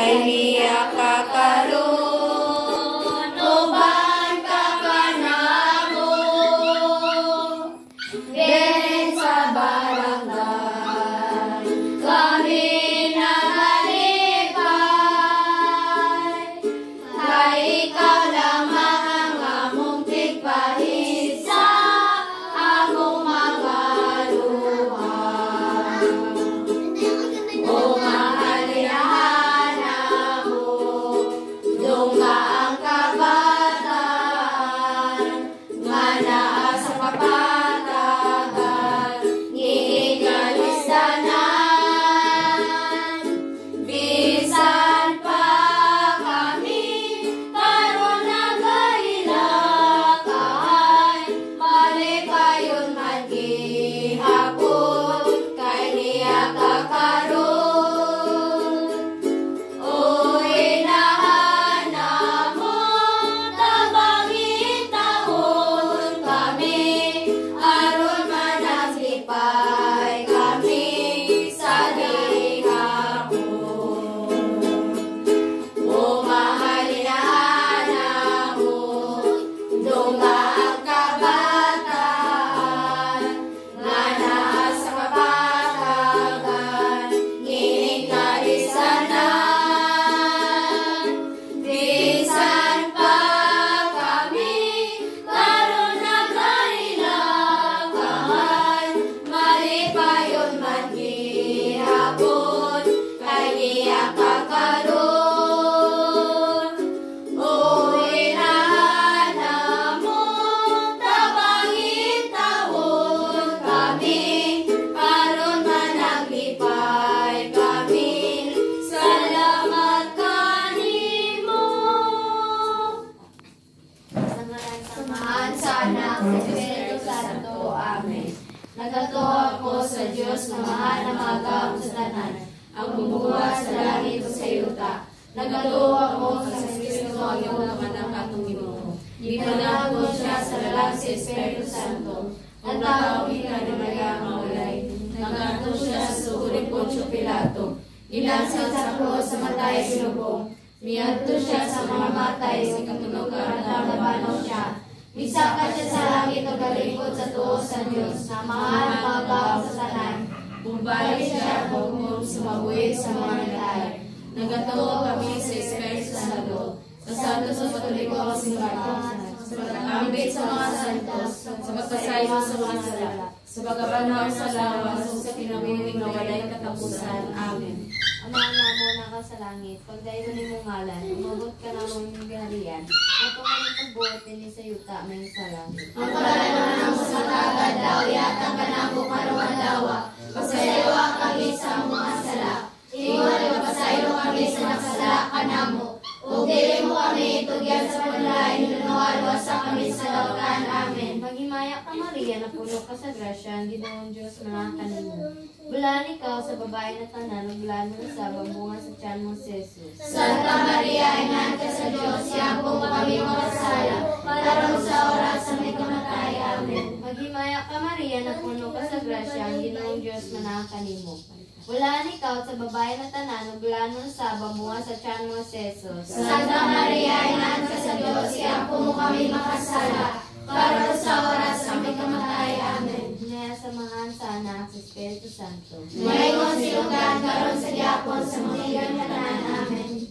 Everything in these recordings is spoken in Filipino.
kay niya kakaroon, uban ka kanamo, din sa barangay, kami nagalipay, kay ikaw lamang ang among tigpahid sa among mga luha. O mahalihan mo, dunga ang kabataan, nga naa sa kapatagan, giigalisanan. Bisan pa kami, karon nagahilakay, malipayon man gihapon, kay niya kakaroon. Uy, nahanap mo, tabangin taon kami, aron man naglipay kami sa gihapon. O mahalihan mo, dunga ang kabataan, nga naa sa kapatagan, giigalisanan. Bisan pa kami, karon nagahilakay, malipayon man gihapon, kay niya kakaroon. Uy, nahanap mo, tabangin taon kami, aron man naglipay kami, salamat kanimo. Samahan sa anak sa Espiritu Santo. Amen. Nagatuo ako sa Diyos na mahal na magam sa tanan, ang bumubuhat sa langit o sa yuta. Nagatuo ako sa Espiritu ang iyong namanang katong Ginoo. Gipanag ko siya sa lalang sa Espiritu Santo. Ang tao ika ni Maria maulay. Nagato siya sa suuri Poncio Pilato. Ilansad sa krus sa matay sinubong. Miadto siya sa mga matay sa katunugan na nabanaw siya. Misaka siya sa langit o galingkod sa tuo sa Diyos na mahal na magaw sa tanan. Bumalik siya bugmong sumabuhi sa mga natay. Nagatuo kami sa Espiritu Santo, sa santos sa katoliko sa simbahan, sa pagkakambit sa mga santos, sa pagpasayo sa mga sala, sa pagkabanhaw sa lawas, sa kinawinig na walay katapusan. Amen. Amahan na muna ka sa langit, pagdayo ni mong ngalan, umabot ka na mong giharian, at kung anong pagbuhat din sa yuta, may sa langit. Ang pagkalanan mo sa tagad daw, yatang ka na mo karuan dawa, pasayawa kami sa mga sala, iwan ang pasayo kami sa nagsala ka na mo, ug dili mo kami itugyan sa panlay, nunuhalwa sa kami sa lautan. Amen. Maghimaya ka Maria, na puno ka sa grasya, ang Ginoong Diyos mga kanimo. Bulan ikaw sa babae na tanan, ug bulan mo sa bambunga sa tiyan mo si Jesus. Santa Maria, Ina ka sa Diyos, siyang kami makasala, karon sa oras sa may kamatay. Amen. Maghimaya ka Maria, na puno ka sa grasya, ang Ginoong Diyos mga kanimo. Bulan ikaw sa babae na tanan, ug bulan mo sa bambunga sa tiyan mo si Jesus. Santa Maria, Ina ka sa Diyos, siyang kami makasala, karon sa oras sa may kamatay. Amen. Samahan sa anak sa Espiritu Santo. Mayroon silugan karon sa gyapon sa mga tanan. Amen.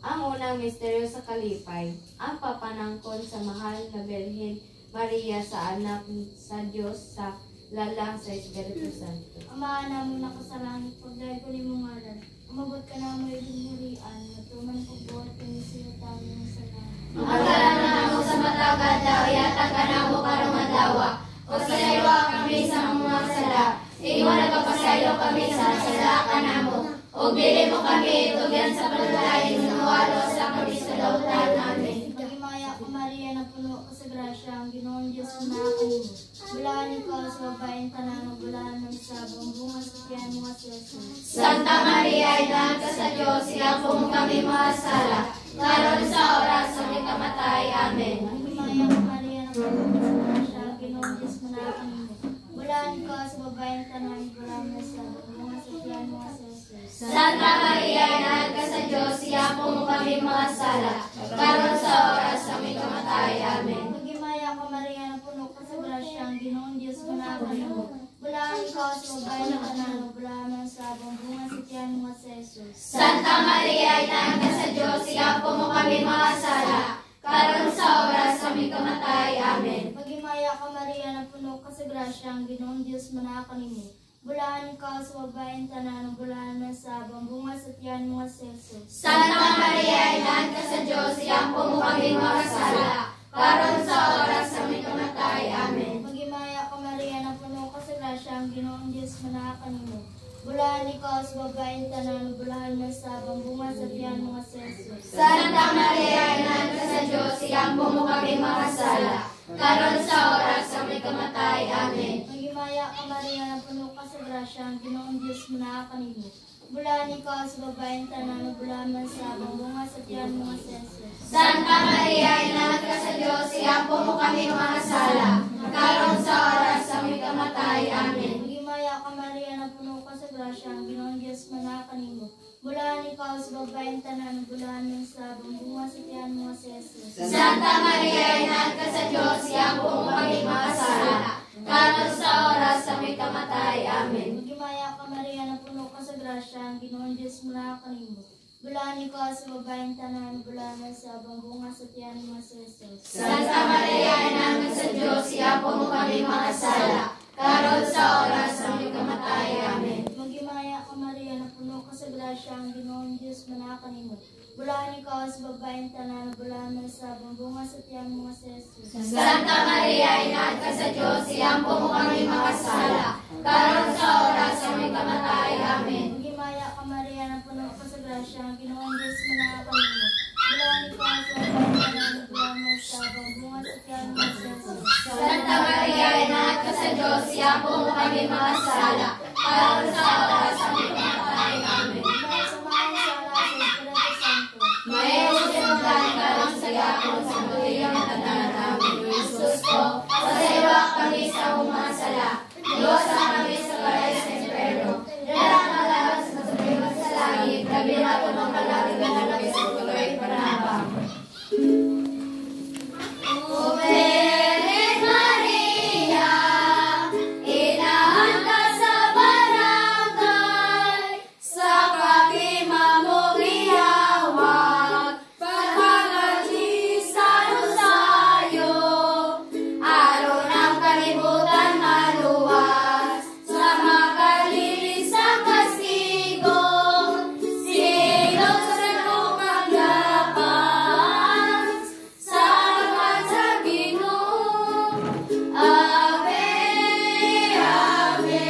Ang unang misteryo sa kalipay, ang papanangkon sa mahal na Birhen Maria sa anak sa Diyos sa lalang sa Espiritu Santo. Amahan namin nakasalangit, pagdahil ko ni mong ngalan, umabot ka na mo yung hurian, natuman pagbuhat ka ni siya tayo sa langit. Ang pagkalanan mo sa matagad daw, yatang ka na mo karong adawa, pasayawa kami sa mga sala, iwan nagpapasayo kami sa sala ka na mo, ug dili mo kami itugyan sa panlay, nunuhalo sa kami sa lautan. Amen. Magimaya ka Maria, na puno ka sa grasya, ang Ginoong Diyos na kanimo. Bulaan ikaw sa babaeng tanan, ug bulaan ng sabong bunga sa tiyan mo si Jesus. Santa Maria, Ina ka sa Diyos, siyang kami makasala, karon sa oras sa may kamatay. Amen. Magimaya ka Maria, na puno ka sa grasya, ang Ginoong Diyos na kanimo. Bulaan ikaw sa babaeng tanan, ug bulaan ng sabong bunga sa tiyan mo si Jesus. Santa Maria, Ina ka sa Diyos, Diyos, iampo mo kami mga sala, karon sa oras sa aming kamatay. Amen. Magimaya ka Maria na puno ka sa grasya, ang Ginoong Diyos manakal mo. Bulaan ikaw sa babae na tanan, bulaan ang sabong bunga sa tiyan mo sa Jesus. Santa Maria, Ina ka sa Diyos, iampo mo kami mga sala, karon sa oras sa aming kamatay. Amen. Magimaya ka Maria na puno ka sa grasya, ang Ginoong Diyos manakal mo. Bulaan ikaw sa babae na tanan, bulaan ang sabong bunga sa tiyan mo sa Jesus. Santa Maria, Ina ka sa Diyos, iampo mo kami mga sala, karon sa oras sa aming kamatay. Amen. Magimaya ka Maria na puno ka sa grasya, ang Ginoong Diyos manakal mo. Bulaan ikaw sa babae na tanan, bulaan ang sabong bunga sa tiyan mo sa Jesus. Santa Maria, Ina ka sa Diyos, iampo mo kami mga sala, karon sa oras sa aming kamatay. Amen. Magimaya ka Maria na puno ka sa grasya, ang Ginoong Diyos manakal mo. Bulaan ikaw sa babae na tanan, bulaan ang sabong bunga sa tiyan mo sa Jesus. Santa Maria, Ina ka sa Diyos, iampo mo kami mga sala, karon sa oras sa aming kamatay. Amen. Magimaya ka Maria na puno ka sa grasya, ang Ginoong Diyos manakal mo. Bulaan ikaw sa babae na tanan, bulaan ang sabong bunga sa tiyan mo sa Jesus. Santa Maria, Ina ka sa Diyos, iampo mo kami mga sala, karon sa oras sa aming kamatay. Amen. Magimaya ka Maria na puno ka sa grasya, ang Ginoong Diyos manakal mo. Bulaan ikaw sa babae na tanan, bulaan ang sabong bunga sa tiyan mo sa Jesus. Santa Maria, Ina ka sa Diyos, iampo mo kami mga sala, karon sa oras sa aming kamatay. Amen. Magimaya ka Maria na puno ka sa grasya, ang Ginoong Diyos manakal mo. Bulaan ikaw sa babae na tanan, bulaan ang sabong bunga sa tiyan mo sa Jesus. Santa Maria, Ina ka sa Diyos, iampo mo kami mga sala, karon sa oras sa aming kamatay. Amen. Magimaya ka Maria na puno ka sa grasya, ang Ginoong Diyos manakal mo. Bulaan ikaw sa babae na tanan, bulaan ang sabong bunga sa tiyan mo sa Jesus. Santa Maria, Ina ka sa Diyos, iampo mo kami mga sala, karon sa oras sa aming kamatay. Amen. Samahan sa alas sa Espiritu Santo. Maayos ang karon sa yapon sa tuyang tanan namin, Jesus ko, pasaywa kami sa mga sala, Diyos ang kami sa kalay sa Espero, dalang malakas sa sabihin sa langit, gabi na ito ng kalagin na nalagay sa tuloy panabang. O Virgen Maria, inahan ka sa barangay, sa pagimamugiyawag, pagpangati sa rosario, araw ng kalibutan maluwas, sa makalilis ang kastigo, silog sa lupang lapas, sa lahat sa Ginoo. Ave, Ave,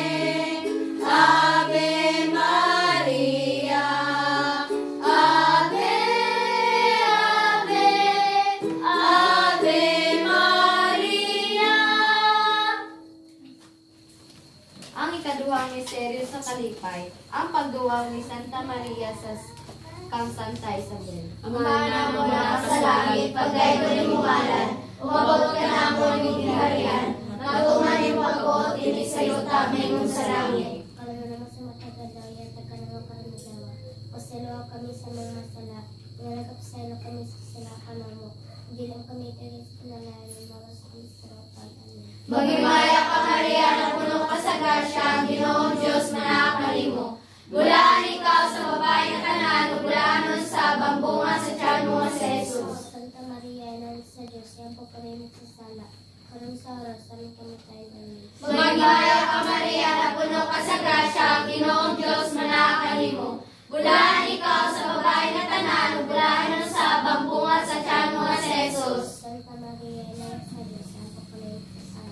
Ave Maria. Ave, Ave, Ave Maria. Ang ikaduhang misteryo sa kalipay, ang pagduwang ni Santa Maria sa kang Santa Isabel. Amana mo na sa langit, pagdahil ko ni Muhalan, umabot ka na mo ng kinaharian, natumanin mo ako, tinig sa'yo taming sa langit. Kami naman sa matagadayan, nagkanang karamidawa. Pasalawa kami sa mga masala, nagkapasalo kami sa kasalakan mo. Hindi lang kami tinis pinalayan, mga sa kamisarapan. Amen. Magimaya ka Maria, na puno ka sa grasya, ang Ginoong Diyos manakali mo. Bulaan ikaw sa babae na tanan, bulaan nun sa bambunga sa tiyan mo sa Jesus. Santa Maria, Ina sa Diyos, yan po kami magsasala. Karong sa oras, aming kamatay. Amen. Magimaya ka Maria, na puno ka sa grasya, ang Ginoong Diyos manakali mo. Bulaan ikaw sa babae na tanan, bulaan nun sa bambunga sa tiyan mo sa Jesus. Santa Maria, Ina sa Diyos, yan po kami magsasala.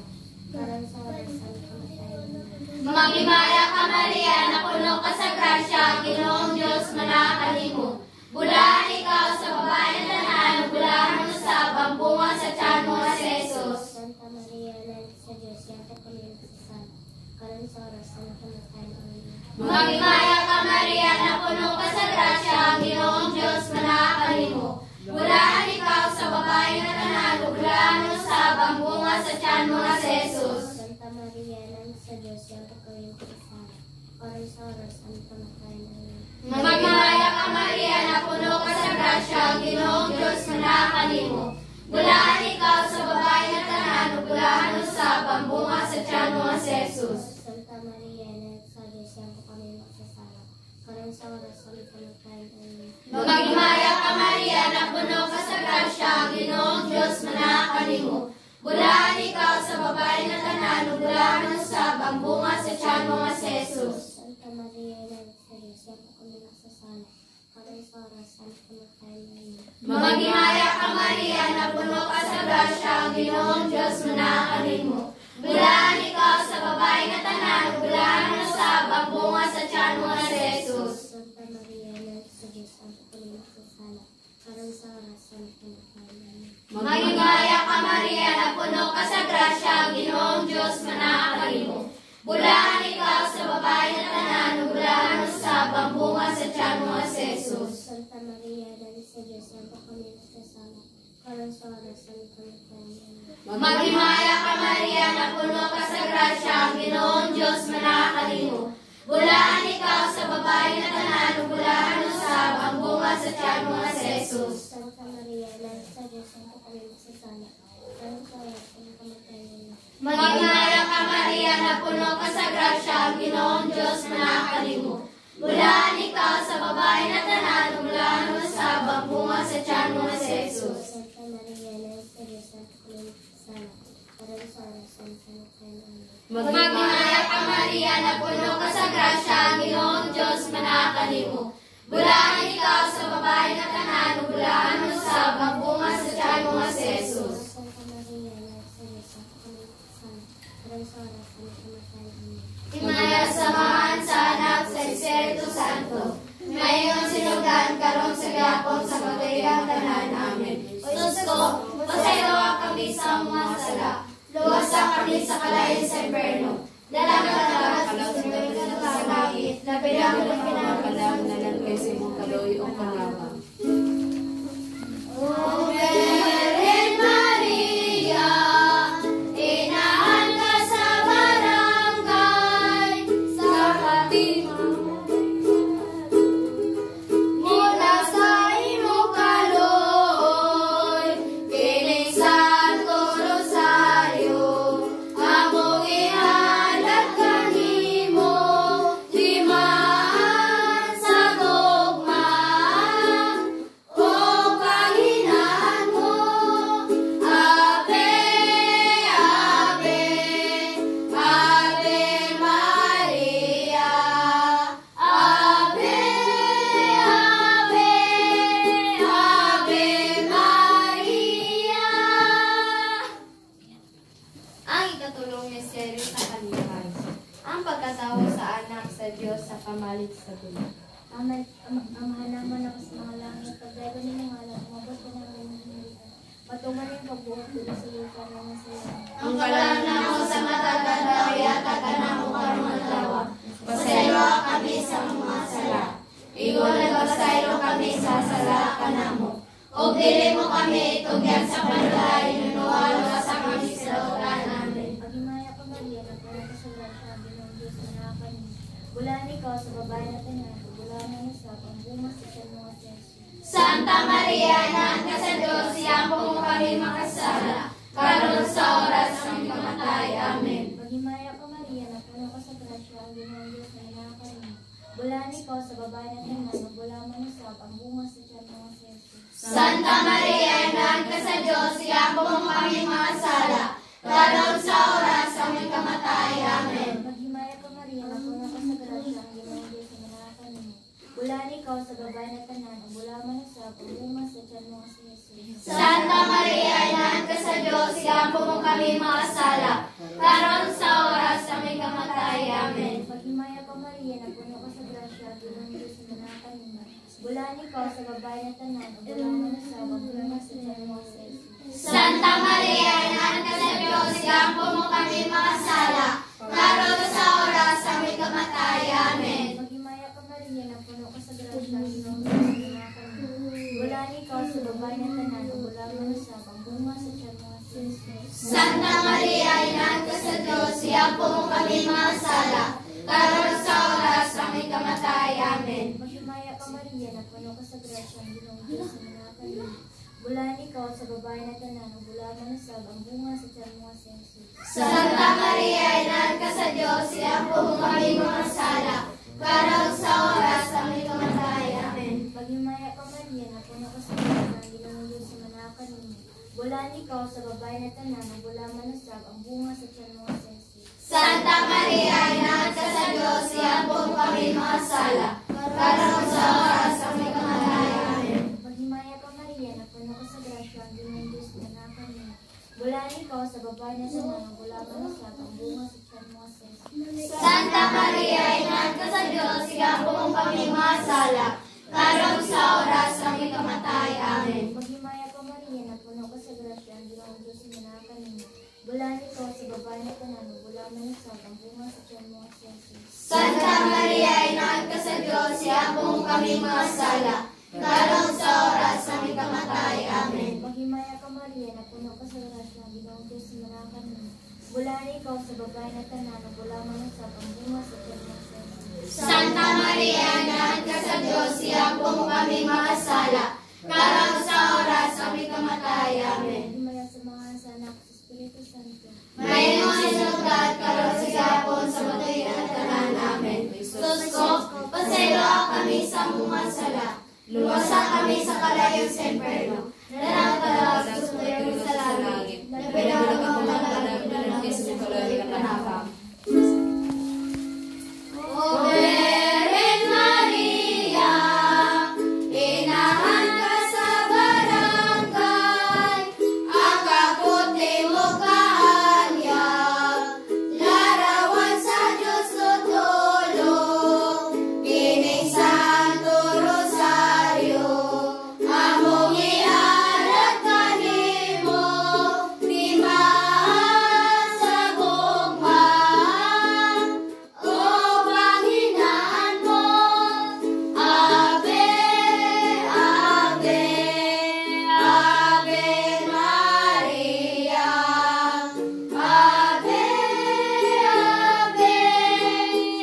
Karong sa oras, aming kamatay. Amen. Magimaya ka Maria, na puno ka sa grasya, ang Ginoong Diyos manakali mo. Bulaan ikaw sa babae na tanan, bulaan nun sa bambunga sa tiyan mo sa Jesus. Santa Maria, Ina sa Diyos, yan po kami magsasala. Karong sa oras, aming kamatay. Amen. Magimaya ka Maria, na puno ka sa grasya, ang Ginoong Diyos manakali mo. Bulaan ikaw sa babae na tanan, bulaan nun sa bambunga sa tiyan mo sa Jesus. Santa Maria, Ina sa Diyos, yan po kami magsasala. Karong sa oras, aming kamatay. Amen. Magimaya ka Maria, na puno kanimo. Bulaan ikaw sa babae nga tanan, ug bulaan usab ang bunga sa tiyan mo nga si Jesus. Santa Maria, Ina sa Diyos, yan po kami magsasala. Karon sa oras sa kamatayan. Amen. Magmaya ka Maria, na puno ka sa grasya, ang Ginoong Diyos manaa kanimo. Bulaan ikaw sa babae nga tanan, ug bulaan usab ang bunga sa tiyan mo nga si Jesus. Santa Maria, Ina sa Diyos, yan po kami magsasala. Karon sa oras sa kamatayan. Amen. Magmaya ka Maria, na puno ka sa grasya, ang Ginoong Diyos manaa kanimo. Bulaan ikaw sa babae nga tanan, ug bulaan usab ang bunga sa tiyan mo nga si Jesus. Santa Maria, Ina sa Diyos, yan po kami magsasala. Karon sa oras sa kamatayan. Amen. Magmaya ka Maria, na puno ka sa grasya, ang Ginoong Diyos manaa kanimo. Bulaan ikaw sa babae nga tanan, ug bulaan usab ang bunga sa tiyan mo nga si Jesus. Santa Maria, Ina sa Diyos, yan po kami magsasala. Karon sa oras sa kamatayan. Amen. Magmaya ka Maria, na puno ka sa grasya, ang Ginoong Diyos manaa kanimo. Bulaan ikaw sa babae nga tanan, ug bulaan usab ang bunga sa tiyan mo nga si Jesus. Santa Maria, Ina sa Diyos, yan po kami magsasala. Karon sa oras sa kamatayan. Amen. Magmaya ka Maria, na puno ka sa grasya, ang Ginoong Diyos manaa kanimo. Bulaan ikaw sa babae nga tanan, ug bulaan usab ang bunga sa tiyan mo nga si Jesus. Santa Maria, Ina sa Diyos, yan po kami magsasala. Karon sa oras sa kamatayan. Amen. Magmaya ka Maria, na puno ka sa grasya, ang Ginoong Diyos manaa kanimo. Bulaan ikaw sa babae nga tanan, ug bulaan usab ang bunga sa tiyan mo nga si Jesus. Santa Maria, Ina sa Diyos, yan po kami magsasala. Karon sa oras sa kamatayan. Amen. Himaya samahan sa anak sa Espiritu Santo. Ngayon sinugan karon sa gapon sa matayang tanan. Amen. Diyos ko, pasayloa kami sa mga sala. Luwasa kami sa kalayan sa imperno. Dalaga ka sa langit. Lapilang na pinapadaw na lang kasi mong kaloy o kalawang. O Virgen Maria, inahan ka sa barangay, sa katimang mula sa imo kaloy, kining Santo Rosario, among ihalad kanimo, timaan sa dogma, o panginahan mo. Ave, Ave, Ave Maria. Ave, Ave, Ave Maria. Ang ikatulong misteryo sa kalipay. Ang pagkatao sa anak sa Diyos sa pamalit sa dulo. Amahan mo na sa mga langit, pagdago ni mga alam, umabot ko na rin ng patuman yung pagbuhat ko sa lupa na nasa Ang kalana mo sa matatanda, yata ka na mo karong adlaw. Pasaylo kami sa mga sala. Ingon nagpasaylo kami sa sala kanamo. O dili mo kami itugyan sa panulay, nunuwalo sa kami sa lautan. Amen. Pagimaya ka Maria, nagpala ka sa grasya, Ginong Diyos na nakapanin. Bulaan ikaw sa babae na tanan, bulaan mo sa pambunga sa tiyan mo nga si Jesus. Santa Maria, inahan ka sa Diyos, siyampo mo kami makasala. Karon sa oras ng kamatay. Amen. Pagimaya ka Maria, nagpala ka sa grasya, Ginong Diyos na nakapanin. Bulaan ikaw sa babae na tanan, bulaan mo sa pambunga sa tiyan mo nga si Jesus. Santa Maria, inahan ka sa Diyos, siyampo mo kami makasala. Karon sa oras ng aming kamatay. Amen. Maghimaya ka Maria, napuno ka sa grasya, ang Ginoo Diyos na nanakanin mo. Bulaan ikaw sa babae na tanan, ang bulaman na sa pambunga sa tiyan mo nga si Jesus. Santa Maria, inahan ka sa Diyos, siyampo mo kami makasala. Karon sa oras ng aming kamatay. Amen. Maghimaya ka Maria, napuno ka sa grasya, ang Ginoo Diyos na nanakanin mo. Bulaan ikaw sa babae na tanan, ang bulaman na sa pambunga sa tiyan mo nga si Jesus. Santa Maria, inahan ka sa Diyos, siyampo mo kami makasala. Karon sa oras ng aming kamatay. Amen. Maghimaya ka Maria, napuno ka sa grasya, ang Ginoo Diyos na nanakanin mo. Bulaan ikaw sa babae na tanan, ang bulaman na sa pambunga sa tiyan mo nga si Jesus. Santa Maria, inahan ka sa Diyos, siyampo mo kami makasala. Karon sa oras ng aming kamatay. Amen. Maghimaya ka Maria, napuno ka sa grasya, ang Ginoo Diyos na nanakanin mo. Bulan ikaw sa babae na tanan, ug bulan manusab ang bunga sa tiyan mo si Jesus. Santa Maria, Ina ka sa Diyos, iampo mo kami mga sala, karong sa oras aming kamatay. Amen. Maghimaya ka Maria, na puno ka sa Diyos, ang Ginoong Diyos sa manakan mo. Bulan ikaw sa babae na tanan, ug bulan manusab ang bunga sa tiyan mo si Jesus. Santa Maria, Ina ka sa Diyos, iampo mo kami mga sala, karong sa oras aming kamatay. Amen. Maghimaya ka Maria, na puno ka sa grasya, ang Ginoong Diyos sa manakan mo. Bulan ikaw sa babae na tanan, ug bulan manusab ang bunga sa tiyan mo si Jesus. Santa Maria, Ina ka sa Diyos, iampo mo kami mga sala, karong sa oras aming kamatay. Amen. Maghimaya ka Maria, na puno ka sa grasya, ang Ginoong Diyos sa manakan mo. Bulan ikaw sa babae na tanan, ug bulan manusab ang bunga sa tiyan mo si Jesus. Santa Maria, Ina ka sa Diyos, iampo mo kami mga sala, karong sa oras aming kamatay. Amen. Maghimaya ka Maria, na puno ka sa grasya, ang Ginoong Diyos sa manakan mo. Bulan ikaw sa babae na tanan, ug bulan manusab ang bunga sa tiyan mo si Jesus. Santa Maria, Ina ka sa Diyos, iampo mo kami mga sala, karong sa oras aming kamatay. Amen. Maghimaya sa mga anak sa Espiritu Santo. Mayroong sinugdat karon sa gapon sa matay at tanan. Amen. Sus ko, pasaylo kami sa mga sala, luwasa kami sa kalayong sa imperno, nanatawag sa sumayo sa langit, napinawag ang mga pinanakis sa kalayong kanakam. O Virgen Maria, inahan ka sa barangay, ang kaputi mo kaanyag, larawan sa Diyos tutulong, kining Santo Rosario, among iharap kanimo, timaan sa gugma, o Panginoon mo. Ave, Ave, Ave Maria. Ave, Ave,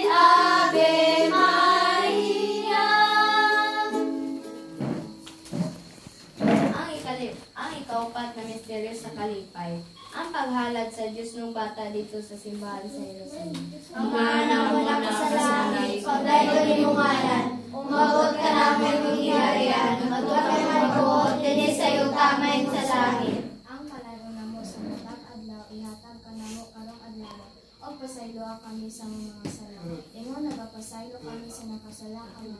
Ave Maria. Ang ikaupat na misteryo sa kalipay, ang paghalad sa Diyos ng bata dito sa simbahan sa Jerusalem. Ama na mula ka sa langit, pagdayo ni mong ngalan, umabot ka namin ng hiharian, magkakay magbuot, din sa iyo kamay sa langit. Ang palayo na mo sa matag adlaw, ihatag ka na mo karong adlaw. O pasaylo kami sa mga sala. Ingon nagapasaylo kami sa nakasala kami.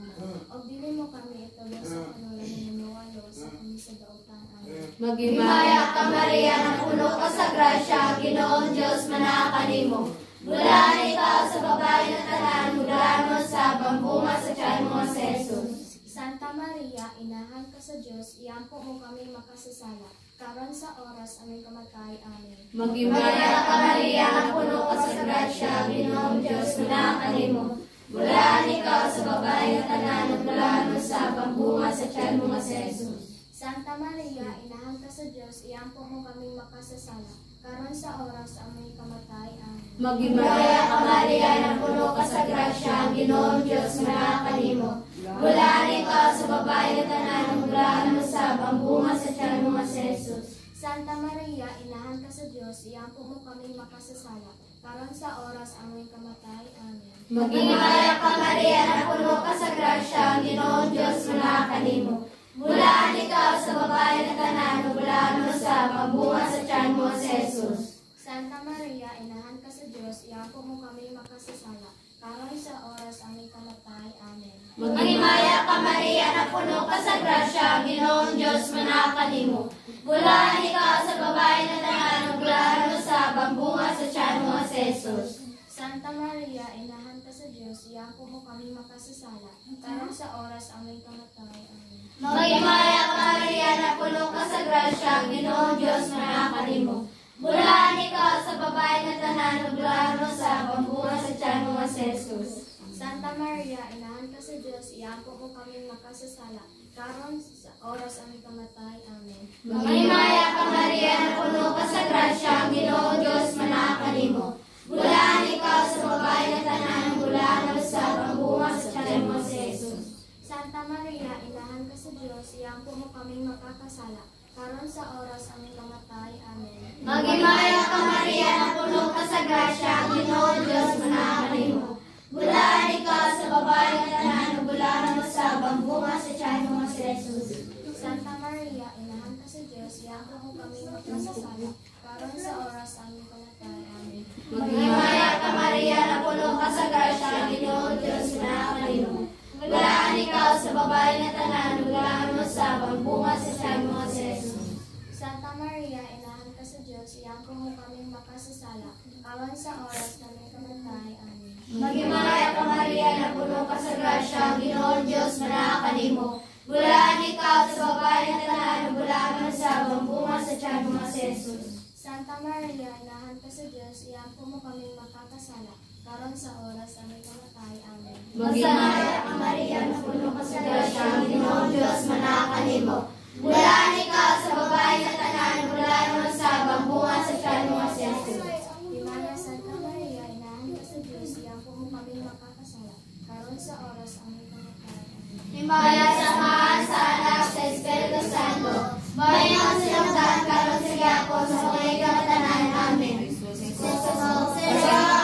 O dili mo kami ituloy sa kanulan ni Noalo sa kami sa dautan. Amen. Himaya ka Maria, na puno ka sa grasya, ang Ginoong Diyos manakan nimo. Bulan ikaw sa babae na tanan, bulan mo sa bambunga sa tiyan mo si Jesus. Santa Maria, inahan ka sa Diyos, iampo mo kami makasasala. Karon sa oras aming kamatay. Amen. Himaya ka Maria, na puno ka sa grasya, ang Ginoong Diyos manakan nimo. Bulan ikaw sa babae na tanan, bulan mo sa bambunga sa tiyan mo si Jesus. Santa Maria, inahan ka sa Diyos, iampo mo kami makasasala. Karon sa oras aming kamatay. Amen. Himaya ka Maria, na puno ka sa grasya, ang Ginoong Diyos manakan nimo. Bulan ikaw sa babae na tanan, bulan mo sa bambunga sa tiyan mo si Jesus. Santa Maria, inahan ka sa Diyos, iampo mo kami makasasala. Karon sa oras aming kamatay. Amen. Himaya ka Maria, na puno ka sa grasya, ang Ginoong Diyos manakan nimo. Bulan ikaw sa babae na tanan, bulan mo sa bambunga sa tiyan mo si Jesus. Santa Maria, inahan ka sa Diyos, iampo mo kami makasasala. Karon sa oras aming kamatay. Amen. Himaya ka Maria, na puno ka sa grasya, ang Ginoong Diyos manakan nimo. Bulan ikaw sa babae na tanan, bulan mo sa bambunga sa tiyan mo si Jesus. Santa Maria, inahan ka sa Diyos, iampo mo kami makasasala. Karon sa oras aming kamatay. Amen. Himaya ka Maria, na puno ka sa grasya, ang Ginoong Diyos manakan nimo. Bulan ikaw sa babae na tanan, bulan mo sa bambunga sa tiyan mo si Jesus. Santa Maria, inahan ka sa Diyos, iampo mo kami makasasala. Karon sa oras aming kamatay. Amen. Himaya ka Maria, na puno ka sa grasya, ang Ginoong Diyos manakan nimo. Bulan ikaw sa babae na tanan, bulan mo sa bambunga sa tiyan mo si Jesus. Santa Maria, inahan ka sa Diyos, iampo mo kaming makakasala. karon sa oras aming kamatay. Amen. Maghimaya ka Maria, na puno ka sa grasya, ang Ginoo Dios manahan kanimo. Bulaan ikaw sa babae nga tanan, ug bulaan mo sa bunga sa tiyan mo si Jesus. Santa Maria, inahan ka sa Dios, iako mo kami magkasasala, karon sa oras aming kamatay. Amen. Maghimaya ka Maria, na puno ka sa grasya, ang Ginoo Dios manahan kanimo. Bulaan ikaw sa babae nga tanan, ug bulaan mo sa bunga sa tiyan mo si Jesus. Santa Maria, inahan ka sa Dios, iako mo kami makasasala, karon sa oras naming kamatay. Amen. Maghimaya ka Maria, na puno ka sa grasya, ang Ginoo Dios manahan kanimo. Bulaan ikaw sa babae nga tanan, ug bulaan mo sa bunga sa tiyan mo si Jesus. Santa Maria, inahan ka sa Dios, iako mo kami makakasala, karon sa oras aming kamatay. Amen. Maghimaya ka Maria, na puno ka sa grasya, ang Ginoo Dios manahan kanimo. Bulaan ikaw sa babae nga tanan, ug bulaan mo sa bunga sa tiyan mo si Jesus. Himaya Santa Maria, inahan ka sa Dios, iako mo kami makakasala, karon sa oras aming kamatay. Amen. Himaya sa Ama, sa Anak, sa Espiritu Santo, bayan sinamdan karon sa gyapon sa mga kamatanan. Amen. Sa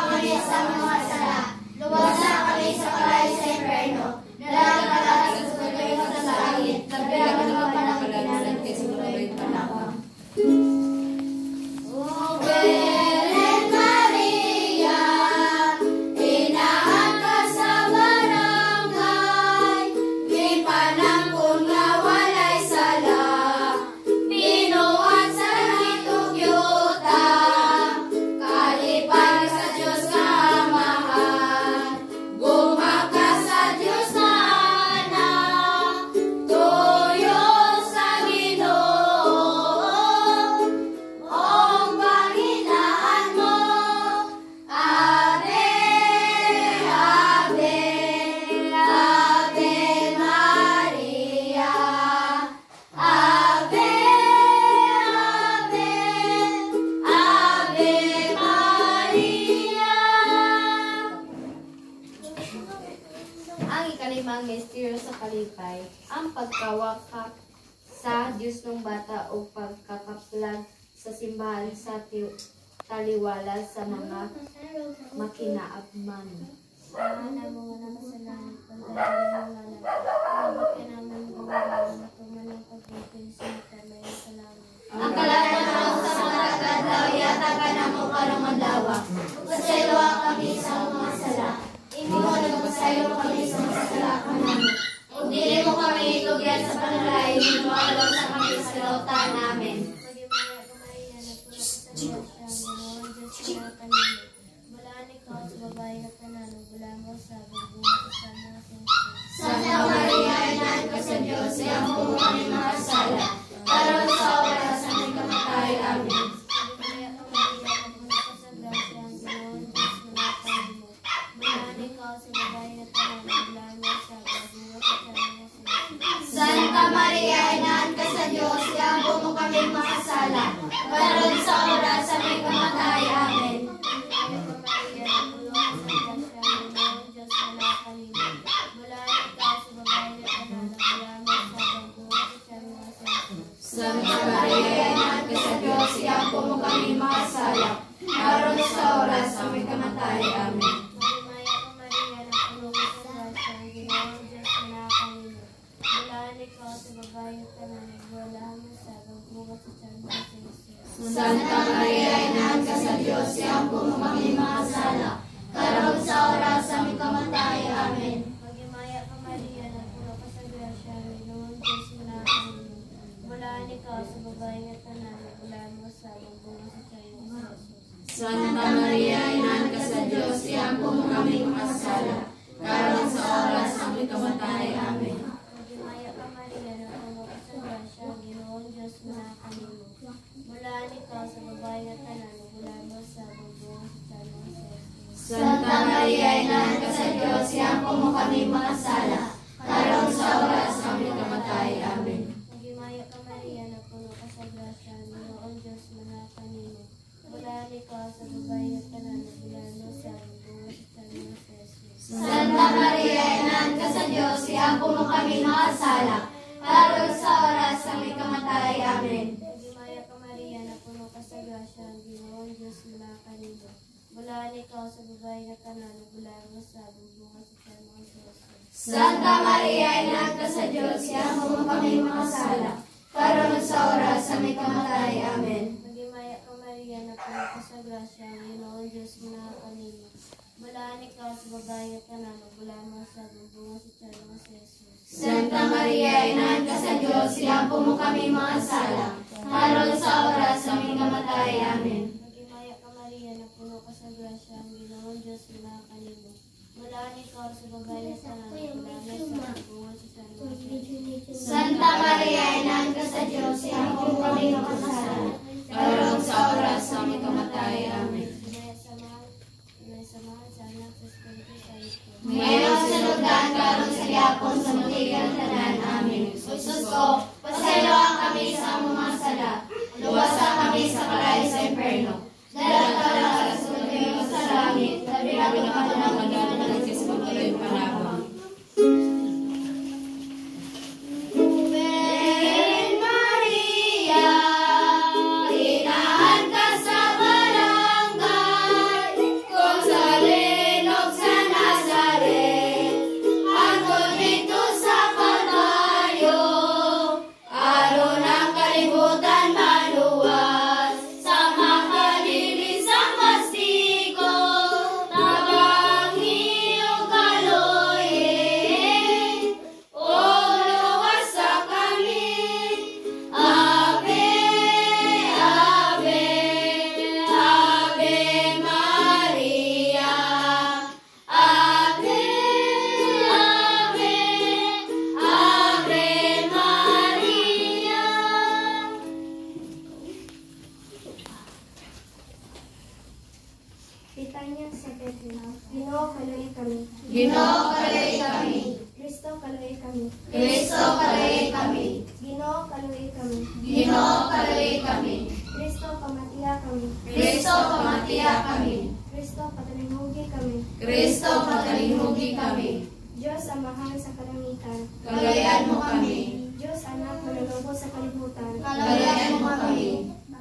kami sa mga sala, luwasan kami sa kalay sa inferno, dalaga ka lang sa sugay mo sa langit, kabilang ka naman panangkinalan kay sugay panawang. O Belen Maria, inahan ka sa barangay, di panangkon nga walay sala, pinuan sa langit ug yuta, kalipay sa Dios nga amahan, gumaka ka sa Dios na anak, tuyo sa Ginoo, ang Panginoon mo. Ave, Ave, Ave Maria. Ave, Ave, Ave Maria. Ang ikalimang misteryo sa kalipay, ang pagkawakak sa Diyos ng bata o pagkakaplag sa simbahan sa taliwala sa mga makinaagman. Sana mo nga nakasalanan, pagkakaroon mo nga abot ka naman gumawa na tumanong pagbutin sa kamay sa langit. Ang kalataw sa mga kadlaw, yata ka na mo karong adlaw. Pasayloa kami sa mga sala. Imo nagpasaylo kami sa mga sala kanamo. Ug dili mo kami itugyan sa panalay, imo alam sa kami sa lautan namin. Pagimaya ka Maria, nagpulak sa Diyos siya, ganoon Diyos na kanino. Bulaan ikaw sa babae na tanan, bulaan mo sa bubuhat sa mga sensi. Santa Maria, inahan ka sa Diyos, iyang po kami makasala. Karon sa oras sa aming kamatay. Amen. Pagimaya ka Maria, nagpulak ka sa grasya, ganoon Diyos na kanino. Bulaan ikaw sa babae na tanan, bulaan mo sa bubuhat sa mga sensi. Santa Maria, inahan ka sa Diyos, iyang po kami makasala. Karon sa oras sa aming kamatay. Amen. Santa Maria, inahan ka sa Diyos, iyang po kami makasala. Karon sa oras sa aming kamatay. Amen. Santa Maria, inahan ka sa Diyos, iyang po kami makasala. Karon sa oras sa aming kamatay. Amen. Magimaya ka Maria, nagpuno ka sa grasya, Ginoong Diyos manakanin mo. Bulaan ikaw sa babae nga tanan, bulaan mo sa bunga sa tiyan mo sa Jesus. Santa Maria, inahan ka sa Diyos, iyang po kami makasala. Karon sa oras sa aming kamatay. Amen. Magimaya ka Maria, nagpuno ka sa grasya, Ginoong Diyos manakanin mo. Bulaan ikaw sa babae nga tanan, bulaan mo sa bunga sa tiyan mo sa Jesus. Santa Maria, inahan ka sa Diyos, iyang po kami makasala. Karon sa oras sa aming kamatay. Amen. Magimaya ka Maria, nagpuno ka sa grasya, Ginoong Diyos manakanin mo. Bulaan ikaw sa babae nga tanan, bulaan mo sa bunga sa tiyan mo sa Jesus. Santa Maria, inahan ka sa Diyos, iyang po kami makasala. karon sa oras sa aming kamatay. Amen. Magimaya ka Maria, na puno ka sa grasya, ang Ginoong Diyos mula kanino. Bulaan ikaw sa babae na kanan, bulaan mo sa bunga sa tiyan mo sa Jesus. Santa Maria, Ina ka sa Diyos, siyang mo kami makasala, karon sa oras sa aming kamatay. Amen. Magimaya ka Maria, na puno ka sa grasya, ang Ginoong Diyos mula kanino. Bulaan ikaw sa babae na kanan, bulaan mo sa bunga sa tiyan mo sa Jesus. Santa Maria, Ina ka sa Diyos, siyang mo kami makasala, karon sa oras sa aming kamatay. Amen. Magimaya ka Maria, na puno ka sa grasya, ang Ginoong Diyos mula kanino. Bulaan ikaw sa babae na kanan, bulaan mo sa bunga sa tiyan mo sa Jesus. Santa Maria, Ina ka sa Diyos, siyang mo kami makasala, karon sa oras sa aming kamatay. Amen. Samahan sa anak sa Espiritu Santo. Ngayon sa lugar, karon sa yapon sa mutigang tanan. Amen. Sus ko, pasayloan kami sa among mga sala, luwasan kami sa kalay sa imperno. Dalang ka lang sa sulong sa langit, tabi na pinakatanang ng Diyos magtuloy panabang. Virgen Maria, inahan ka sa barangay, kung sa linog sa Nazaret, hangtod dito sa Kalbaryo, aron ang kalibutan maluwas, sa makalilisang kastigo, tabang iyong kaloyin, o luwas sa kami. Ave, Ave, Ave Maria. Ave, Ave, Ave Maria. Pitanya sa Bethlehem. Ginoo, kaluoy kami. Ginoo, kaluoy kami. Kristo, kaluoy kami. Kristo, kaluoy kami. Ginoo, kaluoy kami. Ginoo, kaluoy kami. Kristo, pamatiya kami. Kristo, pamatiya kami. Kristo, patalinghugi kami. Kristo, patalinghugi kami. Diyos, amahan sa kalangitan. Kaloyan mo kami. Diyos, anak, manunubos sa kalibutan. Kaloyan mo kami.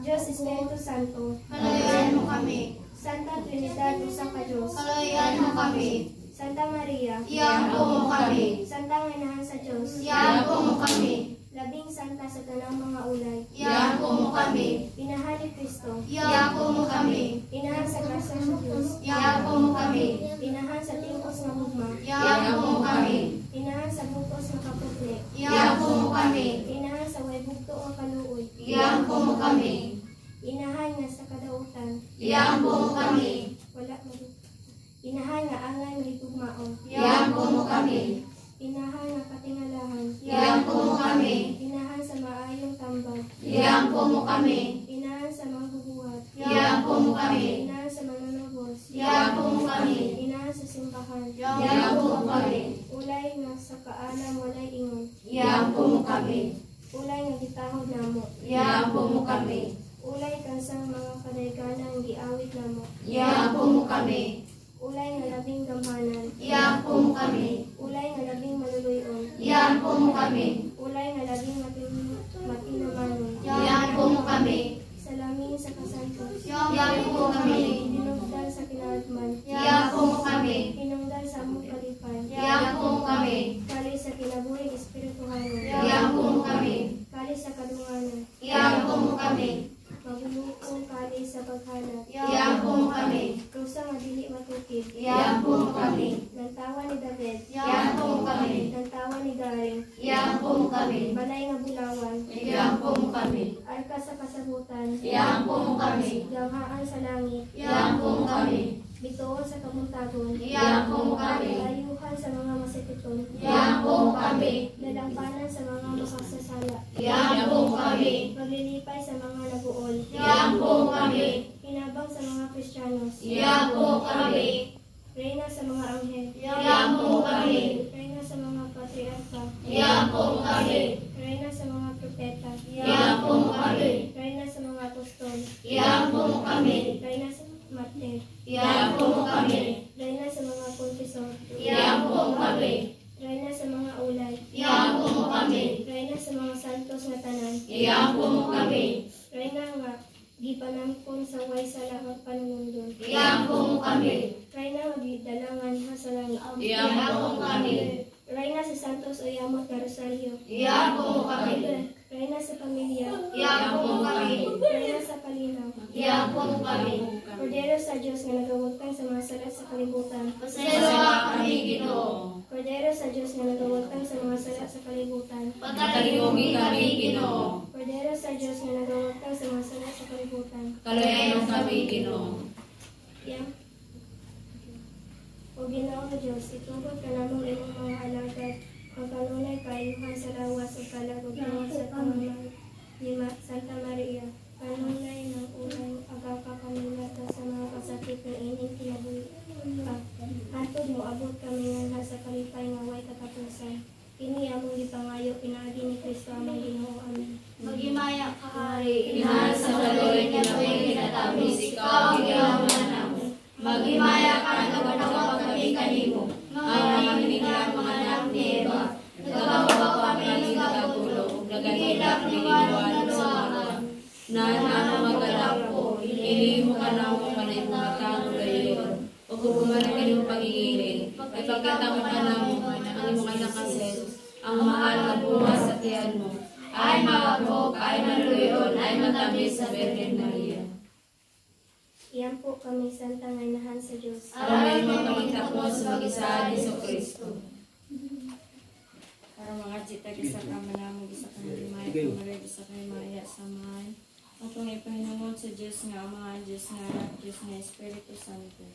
Diyos, Espiritu Santo. Kaloyan mo kami. Santa Trinidad, usa ka Diyos. Kaloyan mo kami. Santa Maria. Iampo mo kami. Santa Inahan sa Diyos. Iampo mo kami. Labing santa sa tanang mga ulay. Iampo mo kami. Inahan ni Kristo. Iampo mo kami. Inahan sa grasya sa Diyos. Iampo mo kami. Inahan sa tingkos na hugma. Iampo mo kami. Inahan sa bukos na kaputli. Iampo mo kami. Inahan sa way bugto nga kaluoy. Iampo mo kami. Inahan nga sa kadautan. Iampo mo kami. Wala mo. Inahan nga angay mahitugmaon. Iampo mo kami. Inahan nga katingalahan. Iampo mo kami. Inahan sa maayong tambag. Iampo mo kami. Inahan sa mga bubuhat. Iampo mo kami. Inahan sa mananubos. Iampo mo kami. Inahan sa simbahan. Iampo mo kami. Ulay nga sa kaalam walay ingon. Iampo mo kami. Ulay nga gitahod namo. Iampo mo kami. Ulay kansang mga kadayganan giawit namo. Iampo mo kami. Ulay nga labing gamhanan. Iampo mo kami. Ulay nga labing maluluyon. Iampo mo kami. Ulay nga labing matinamanon. Iampo mo kami. Sa lamin sa kasantos. Iampo mo kami. Hinungdan sa kinaadman. Iampo mo kami. Hinungdan sa among kalipay. Iampo mo kami. Kali sa kinabuhing espirituhanon. Iampo mo kami. Kali sa kadunganan. Iampo mo kami. Magulukong kali sa paghanap. Iampo mo kami. Krusa nga dili matukid. Iampo mo kami. Nantawa ni David. Iampo mo kami. Nantawa ni Garing. Iampo mo kami. Balay nga bulawan. Iampo mo kami. Arka sa kasabutan. Iampo mo kami. Gamhaan sa langit. Iampo mo kami. Bituon sa kamuntagon. Iampo mo kami. Layuhan sa mga masititon. Iampo mo kami. Lalampanan sa mga makasasala. Iampo mo kami. Maglilipay sa mga naguol. Iampo mo kami. Hinabang sa mga Kristiyanos. Iampo mo kami. Reyna sa mga anghel. Iampo mo kami. Reyna sa mga patriarka. Iampo mo kami. Reyna sa mga propeta. Iampo mo kami. Reyna sa mga apostol. Iampo mo kami. Reyna sa martir. Iampo mo kami. Reyna sa mga konfesor. Iampo mo kami. Reyna sa mga ulay. Iampo mo kami. Reyna sa Iampo mo kami. Reyna nga, di panangkon sa way sa lahang panunundon. Iampo mo kami. Reyna nga, gidalangan ha sa langit. Iampo mo kami. Reyna sa Santos o Yamot na Rosario. Iampo mo kami. Reyna sa pamilya. Iampo mo kami. Reyna sa kalinaw. Iampo mo kami. Cordero sa Diyos nga nagawagtang sa mga sala sa kalibutan. Pasensya kami, Ginoo. Cordero sa Diyos nga nagawagtang sa mga sala sa kalibutan. Pagkalingugin kami, Ginoo. Cordero sa Diyos nga nagawagtang sa mga sala sa kalibutan. Kalayanon kami, Ginoo. Yan. O Ginoo Diyos, itungkol ka namang imong mga alagad, magkanunay kaayuhan sa lawas o kalagod sa Panginoon ni Santa Maria. Kanunay ng unang agaw ka kanila sa mga kasakit ng ining kinabuhi. Hantod mo abot kami nga sa kalipay nga way katapusan. Kini among gipangayo pinagi ni Kristo among Ginoo. Amen. Magimaya ka, Hari, inahan sa kaloy na tuwing kinatamis, ikaw ang gilaman namo. Magimaya ka, nagpatawag kami kanimo. Mga manginiglang mga anak ni Eva, nagagawa kami ng nagagulo, nagagilap ni Iwan sa mga na magalap ko, ilimo ka na mo panay mga kagulayon, o kubuman ka ng pag-iingin, ay pagkatama ka na mo, ang imong anak ang Jesus, ang mahal na bunga sa tiyan mo, ay magabok, ay maluyon, ay matamis sa Virgen Maria. Iyan po kami Santa Ngainahan sa Diyos. Amen mo kami tapos sa mag-isa ni Kristo. Para mga jita gisa ka manamong gisa ka limay, kumaray gisa ka maya sa may. Atong ipahinungod sa Diyos nga Ama, Diyos nga Anak, Diyos nga Espiritu Santo.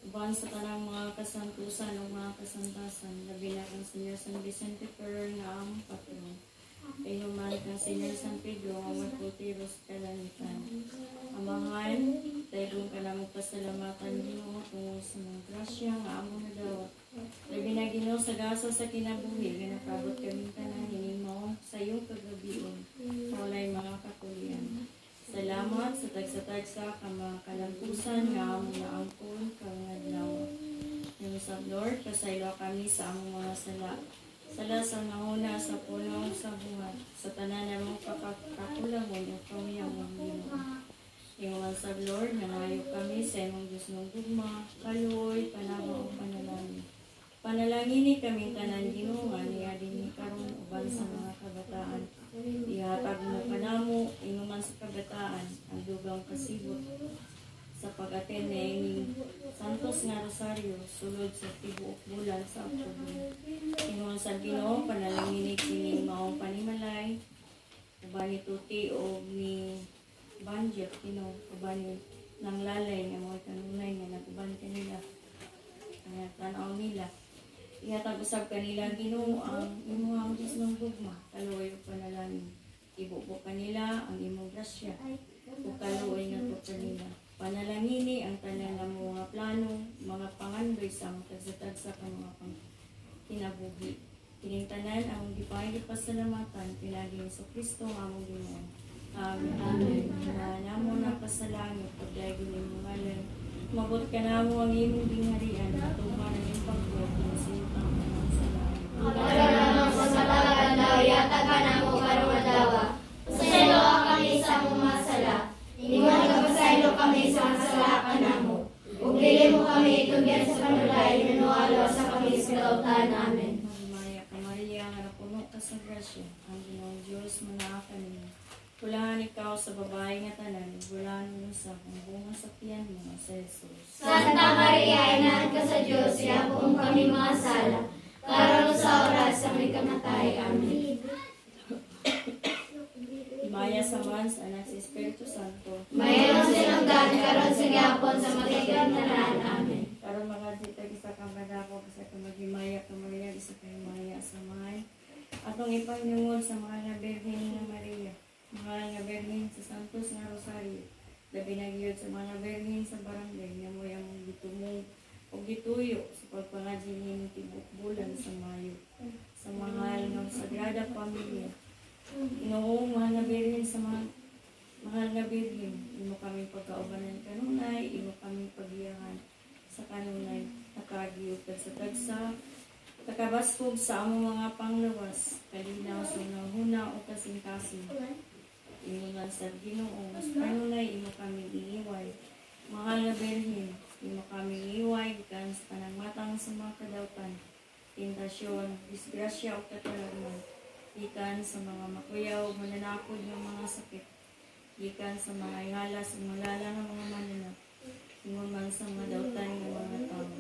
Uban sa tanang mga kasantusan o mga kasantasan, labi na kang Senior San Vicente Ferrer nga ang patron. Inuman kang Senior San Pedro ang magputiros kalanitan. Amahan, tayo ka na magpasalamatan Ginoo tungo sa mga grasya nga amo na dawat. Labi na Ginoo sa gasa sa kinabuhi, ginapabot kami tanan hinimaw sa iyong kagabion. Walay mga kapulian. Salamat sa tagsa-tagsa ka mga kalampusan nga amo na angkon kang adlaw. Yung sa Lord, pasaylo kami sa among mga sala. Sala sa nanguna sa puno sa buhat, sa tanan na mong pagkakakulangon o kami ang mga Ginoo. Ingon sa Lord, nanayo kami sa imong Diyos ng gugma, kaluoy, panawa o panalangin. Panalangini kami tanan Ginoo nga niya din ni karon uban sa mga kabataan. Ihatag mo kanamo inuman sa kabataan ang dugang kasibot sa pag-attend na ining Santos nga Rosario sulod sa tibuok bulan sa Oktubre. Ingon sa Ginoo, panalangini kini maong panimalay, uban ni Tuti o ni Banjak, uban ni nang lalay nga mga kanunay nga naguban kanila. Kaya tanaw nila. Ihatag usab kanila Ginoo ang imong Diyos ng gugma, kaluoy ug panalangin. Ibubo kanila ang imong grasya ug kaluoy nga to kanila. Panalangini ang tanan ng mga plano, mga pangandoy sa mga tagsa-tagsa ka mga kinabuhi. Kining tanan ang gipahigit pasalamatan pinagi ni Kristo ang among Ginoo. Amen. Amen. Namo na pasalangit pagdayeg ni ngalan. Mabot ka namo ang imong gingharian matuman ang imong pagtuo sa sintang salamat. Magdala mo sa pag-adlaw, yata ka na mo karong adlaw. Pasaylo kami sa among mga sala. Ingon ka pasaylo kami sa mga sala ka namo. Ug dili mo kami itugyan sa panulay, nanualo sa kami sa kautan. Amen. Maria, nga puno ka sa grasya, ang Ginoong Diyos manaakan niyo. Pulahan ikaw sa babae nga tanan, bulan mo sa bunga sa tiyan mo sa Jesus. Santa Maria, inahan ka sa Diyos, iapong kami mga sala. Karon sa oras sa may kamatay. Amen. Maya sa man sa anak sa Espiritu Santo. Mayroon sinunggan karon sa gihapon sa magiging-tanan. Amen. Karon mga dita isa ka badako sa kamagimaya ka Maria isa ka Maya sa may. Atong ipangyungod sa mga Birhen nga Maria. Mga nga Birhen sa Santos nga Rosario. Labi na gyud sa mga Birhen sa barangay nga mo ang gitumong o gituyo sa pagpangadyo ni tibok bulan sa Mayo. Sa mahal ng Sagrada Pamilya. Noong mga Birhen sa mga mahal nga Birhen, imo kami pagkaubanan kanunay, imo kami pagiyahan sa kanunay, nakagiyod sa tagsa, nakabasfog sa among mga panglawas, kalinaw sa nahuna o kasing-kasing, Ingon sa Ginoo, mas panunay imo kami iiway. Mahal na Birhen, imo kami iiway, gikan sa panangmatang sa mga kadautan, tentasyon, disgrasya o katulagman, gikan sa mga makuyaw, mananakod ng mga sakit, gikan sa mga ingalas, malala ng mga mananap, ingon man sa mga dautan ng mga tao.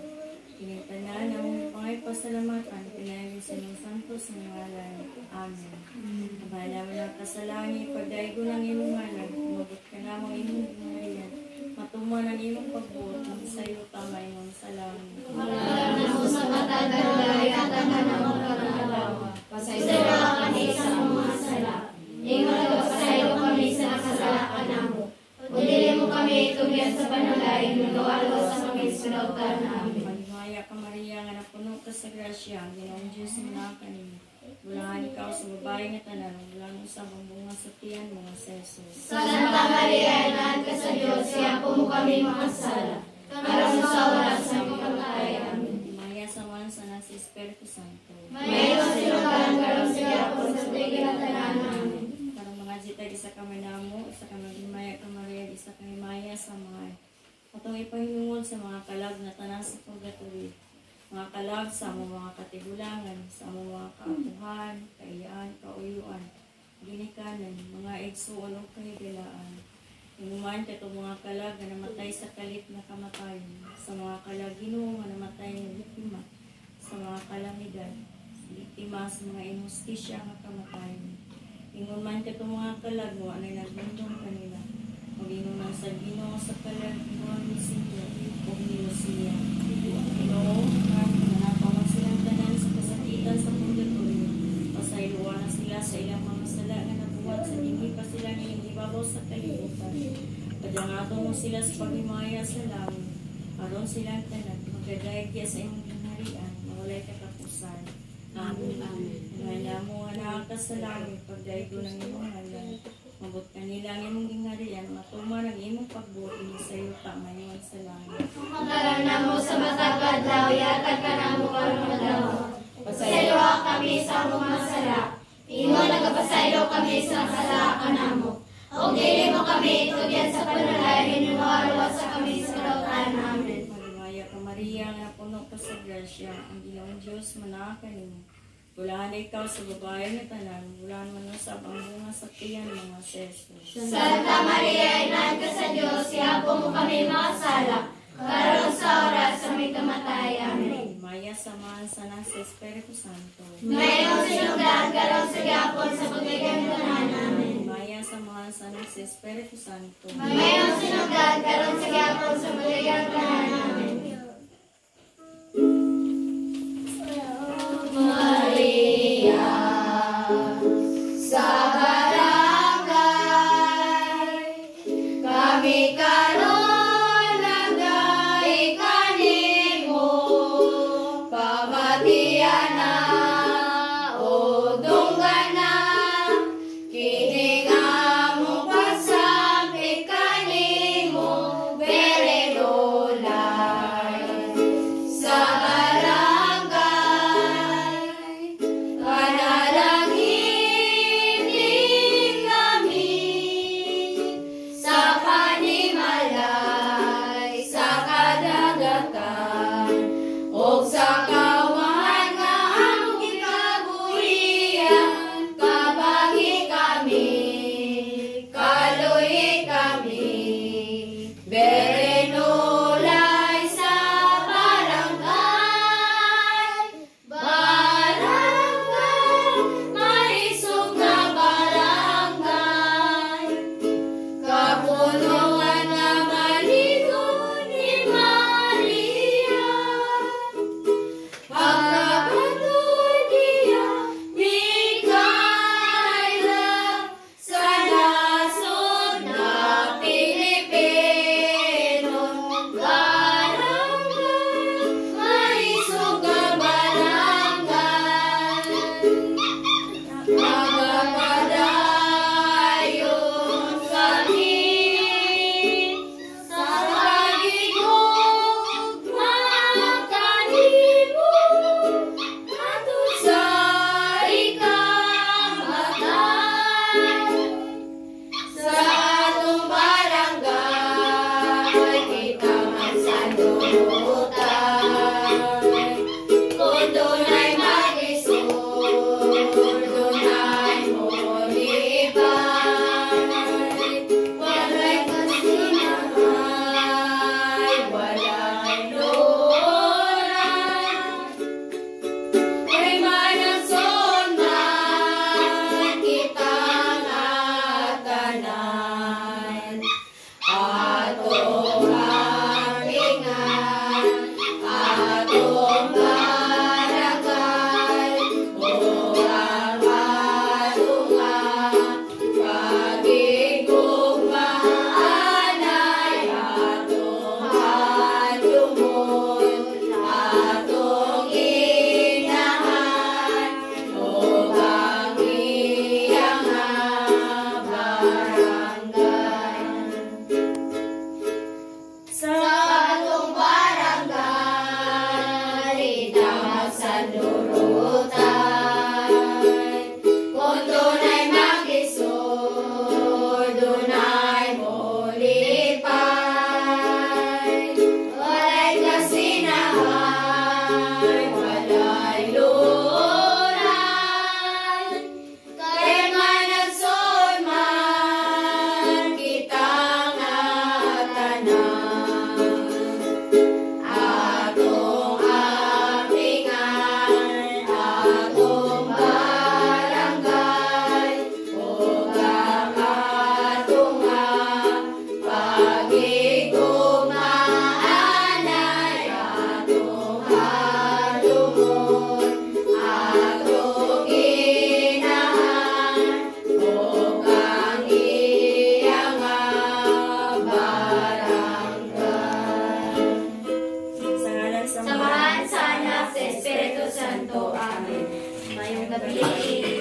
Kinitanan ang pangaypasalamatan, pinayamin sa mga santos ng ngalan. Amen. Abay namin ang kasalangi, pagdaigo ng imong ngalan, umabot ka namang imong ngayon, matuman ang imong pagbuot, ang sayo tama imong salamin. Malaman mo sa matagay at ang kanang pagkakalawa. Pasaylo kami sa mga sala. Ingon nagpasayo kami sa kasalakan namo. Pudili mo kami tugyan sa panalay, nagawalo sa kami sinautan namin. Maligaya ka Maria, nga napuno ka sa grasya, ang Ginoong Diyos na kanimo. Bulangan ikaw sa babae nga tanan, bulangan sa bunga sa tiyan mo, sa Jesus. Santa Maria, inahan ka sa Diyos, siya po mo kami mga sala. Karang sa oras sa aming kamatayan. Maya sa man sa nasa Espiritu Santo. Mayroon sinugan karang siya po sa tigil at tanan namin. Karang mga jitag isa kami namo, isa kami Maya ka Maria, isa kami Maya sa mga atong ipahinungod sa mga kalag na tanan sa purgatory. Mga kalag sa mga katigulangan, sa mga kaapuhan, kaiyaan, kauyuan, ginikanan, mga igsuon o kahigalaan. Inuman ka itong mga kalag na namatay sa kalit na kamatayon, sa mga kalag Ginoo nga namatay ng biktima, sa mga kalamidad, biktima sa mga injustisya nga kamatayon. Inuman ka itong mga kalag mo anay nagbundong kanila, mag-inuman sa Ginoo sa kalag, Ginoo ni Sinyo, o ni Lucia. Ginoo, nanapaman silang tanan sa kasakitan sa purgatorio, pasayluan na sila sa ilang mga sala nga nabuhat sa dinhi pa sila ngayong ibabaw sa kalibutan. Padangato mo sila sa paghimaya sa langit, aron silang tanan, magdadayag sa imong ginharian, mawalay katapusan. Amen. Ngayon mo anak ka sa langit, pagdaigo ng imong ngalan, mabot ka nila ang imong ginharian, matuman ang imong pagbuot, ini sa iyo tama iwan sa langit. Makalan na mo sa matagad daw, yatag ka na mo karong madawa. Pasaylo kami sa mga sala. Ingon nagapasaylo kami sa kasalakan namo. O dili mo kami itugyan sa panalay, hinuwalo sa kami sa kautan namin. Maligaya ka Maria, nga puno ka sa grasya, ang Ginoong Diyos manaka nimo. Bulaan ikaw sa babae nga tanan, bulaan man sa abang bunga sa tiyan mga Jesus. Santa Maria, inahan ka sa Diyos, siya po mo kami makasala. Karong sa oras sa may kamatayan. Maya samahan sa nasa Espiritu Santo. Mayroong sinugan karong sa gapon sa pagkaigan tanan namin. Maya samahan sa nasa Espiritu Santo. Mayroong sinugan karong sa gapon sa pagkaigan tanan namin. Maria, sa barangay, kami karon nagdai kanimo, pamatian na o dunggan na, kining among pasampit kanimo, beredola. gabi.